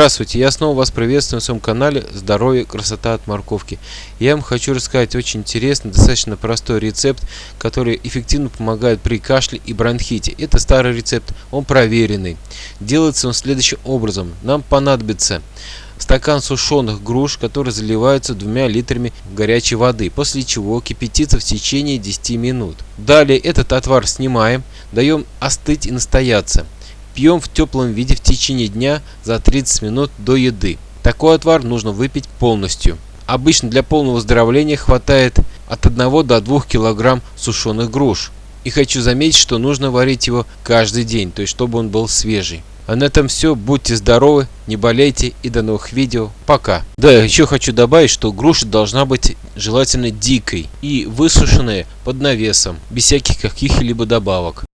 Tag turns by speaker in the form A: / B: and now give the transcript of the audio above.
A: Здравствуйте, я снова вас приветствую на своем канале «Здоровье, красота от морковки». Я вам хочу рассказать очень интересный, достаточно простой рецепт, который эффективно помогает при кашле и бронхите. Это старый рецепт, он проверенный. Делается он следующим образом. Нам понадобится стакан сушеных груш, которые заливаются 2 литрами горячей воды, после чего кипятится в течение 10 минут. Далее этот отвар снимаем, даем остыть и настояться. Пьем в теплом виде в течение дня за 30 минут до еды. Такой отвар нужно выпить полностью. Обычно для полного выздоровления хватает от 1 до 2 кг сушеных груш. И хочу заметить, что нужно варить его каждый день, то есть чтобы он был свежий. А на этом все. Будьте здоровы, не болейте и до новых видео. Пока. Да, еще хочу добавить, что груша должна быть желательно дикой и высушенная под навесом, без всяких каких-либо добавок.